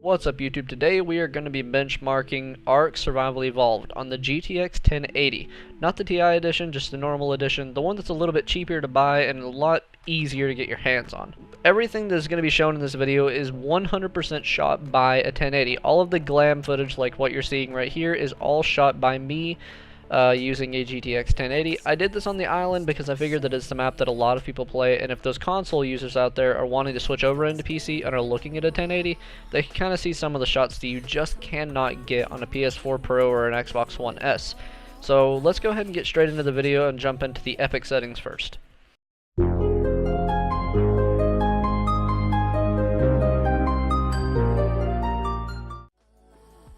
What's up YouTube? Today we are going to be benchmarking ARK Survival Evolved on the GTX 1080. Not the TI edition, just the normal edition, the one that's a little bit cheaper to buy and a lot easier to get your hands on. Everything that is going to be shown in this video is 100% shot by a 1080. All of the glam footage like what you're seeing right here is all shot by me using a GTX 1080. I did this on the island because I figured that it's the map that a lot of people play, and if those console users out there are wanting to switch over into PC and are looking at a 1080, they can kind of see some of the shots that you just cannot get on a PS4 Pro or an Xbox One S. So let's go ahead and get straight into the video and jump into the epic settings first.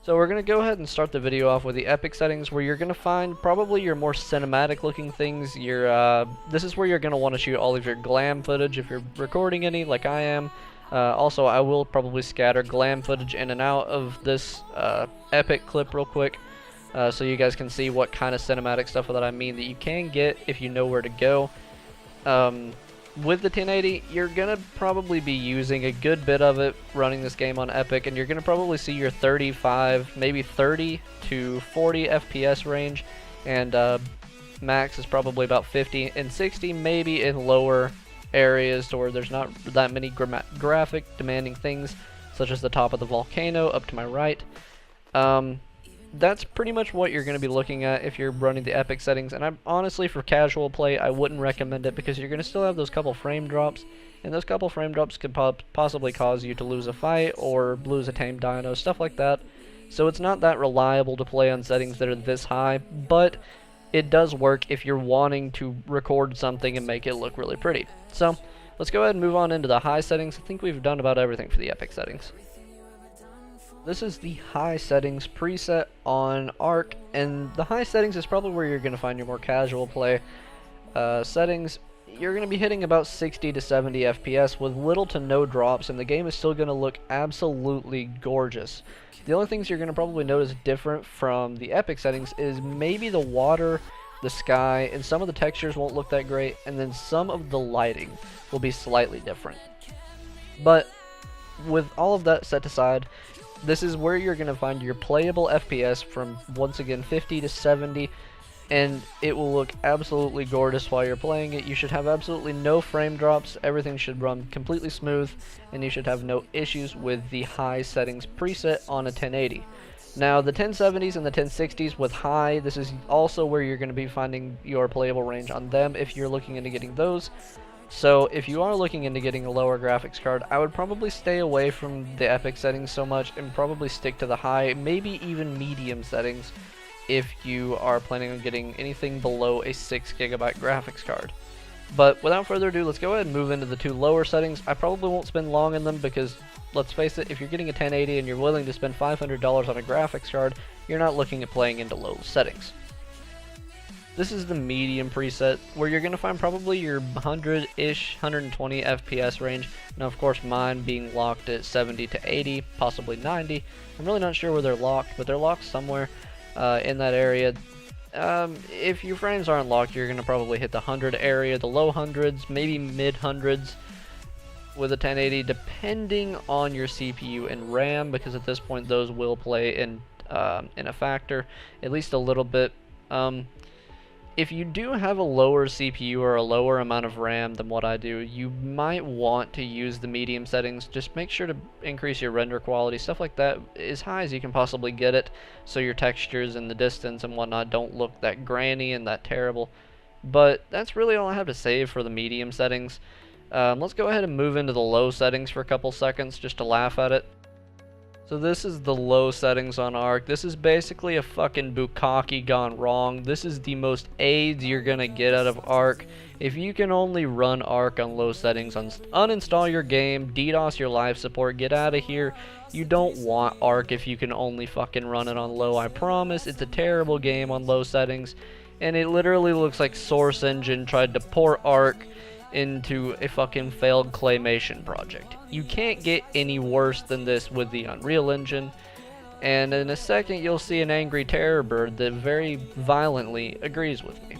So we're going to go ahead and start the video off with the epic settings, where you're going to find probably your more cinematic looking things. This is where you're going to want to shoot all of your glam footage if you're recording any like I am. Also, I will probably scatter glam footage in and out of this epic clip real quick, so you guys can see what kind of cinematic stuff that I mean that you can get if you know where to go. With the 1080, you're going to probably be using a good bit of it running this game on Epic, and you're going to probably see your 35, maybe 30 to 40 FPS range, and max is probably about 50 and 60, maybe in lower areas to where there's not that many graphic demanding things, such as the top of the volcano up to my right. That's pretty much what you're going to be looking at if you're running the epic settings, and honestly, for casual play, I wouldn't recommend it because you're going to still have those couple frame drops, and those couple frame drops could possibly cause you to lose a fight or lose a tame dino, stuff like that. So it's not that reliable to play on settings that are this high, but it does work if you're wanting to record something and make it look really pretty. So let's go ahead and move on into the high settings. I think we've done about everything for the epic settings. This is the high settings preset on ARK, and the high settings is probably where you're going to find your more casual play settings. You're going to be hitting about 60 to 70 FPS with little to no drops, and the game is still going to look absolutely gorgeous. The only things you're going to probably notice different from the epic settings is maybe the water, the sky, and some of the textures won't look that great, and then some of the lighting will be slightly different. But with all of that set aside, this is where you're going to find your playable FPS from, once again, 50 to 70, and it will look absolutely gorgeous while you're playing it. You should have absolutely no frame drops, everything should run completely smooth, and you should have no issues with the high settings preset on a 1080. Now, the 1070s and the 1060s with high, this is also where you're going to be finding your playable range on them if you're looking into getting those. So if you are looking into getting a lower graphics card, I would probably stay away from the epic settings so much and probably stick to the high, maybe even medium settings if you are planning on getting anything below a 6 GB graphics card. But without further ado, let's go ahead and move into the two lower settings. I probably won't spend long in them because, let's face it, if you're getting a 1080 and you're willing to spend $500 on a graphics card, you're not looking at playing into low settings. This is the medium preset, where you're going to find probably your 100-ish, 120 FPS range. Now, of course, mine being locked at 70 to 80, possibly 90. I'm really not sure where they're locked, but they're locked somewhere in that area. If your frames aren't locked, you're going to probably hit the 100 area, the low hundreds, maybe mid hundreds with a 1080, depending on your CPU and RAM, because at this point those will play in a factor, at least a little bit. If you do have a lower CPU or a lower amount of RAM than what I do, you might want to use the medium settings. Just make sure to increase your render quality, stuff like that, as high as you can possibly get it, so your textures and the distance and whatnot don't look that grainy and that terrible. But that's really all I have to say for the medium settings. Let's go ahead and move into the low settings for a couple seconds just to laugh at it. So this is the low settings on ARK. This is basically a fucking bukkake gone wrong. This is the most AIDS you're gonna get out of ARK. If you can only run ARK on low settings, uninstall your game, DDoS your live support, get out of here. You don't want ARK if you can only fucking run it on low, I promise. It's a terrible game on low settings, and it literally looks like Source Engine tried to port ARK into a fucking failed claymation project. You can't get any worse than this with the Unreal Engine, and in a second you'll see an angry terror bird that very violently agrees with me.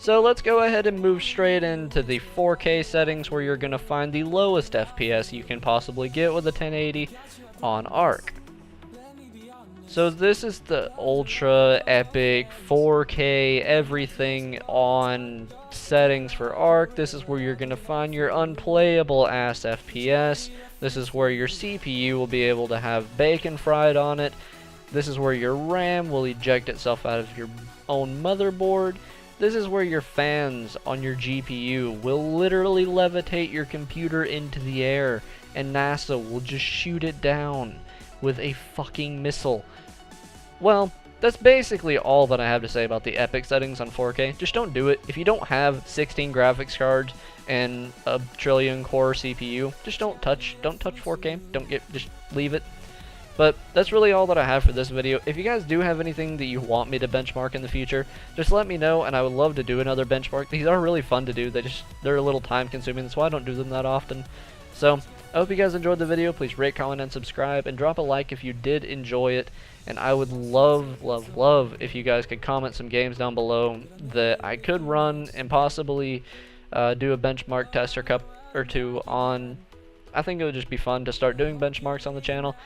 So let's go ahead and move straight into the 4K settings, where you're going to find the lowest FPS you can possibly get with a 1080 on ARK. So this is the ultra epic 4K everything on settings for ARK. This is where you're going to find your unplayable ass FPS. This is where your CPU will be able to have bacon fried on it. This is where your RAM will eject itself out of your own motherboard. This is where your fans on your GPU will literally levitate your computer into the air, and NASA will just shoot it down with a fucking missile. Well, that's basically all that I have to say about the epic settings on 4K. Just don't do it. If you don't have 16 graphics cards and a trillion core CPU, just don't touch 4K. Just leave it. But that's really all that I have for this video. If you guys do have anything that you want me to benchmark in the future, just let me know, and I would love to do another benchmark. These are really fun to do. They're a little time consuming, that's why I don't do them that often. So I hope you guys enjoyed the video. Please rate, comment, and subscribe, and drop a like if you did enjoy it. And I would love, love, love if you guys could comment some games down below that I could run and possibly do a benchmark test or two on. I think it would just be fun to start doing benchmarks on the channel.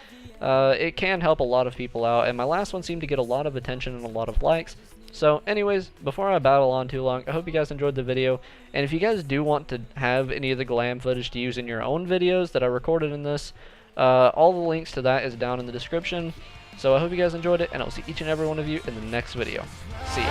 It can help a lot of people out, and my last one seemed to get a lot of attention and a lot of likes. So anyways, before I babble on too long, I hope you guys enjoyed the video, and if you guys do want to have any of the glam footage to use in your own videos that I recorded in this, all the links to that is down in the description. So I hope you guys enjoyed it, and I'll see each and every one of you in the next video. See ya.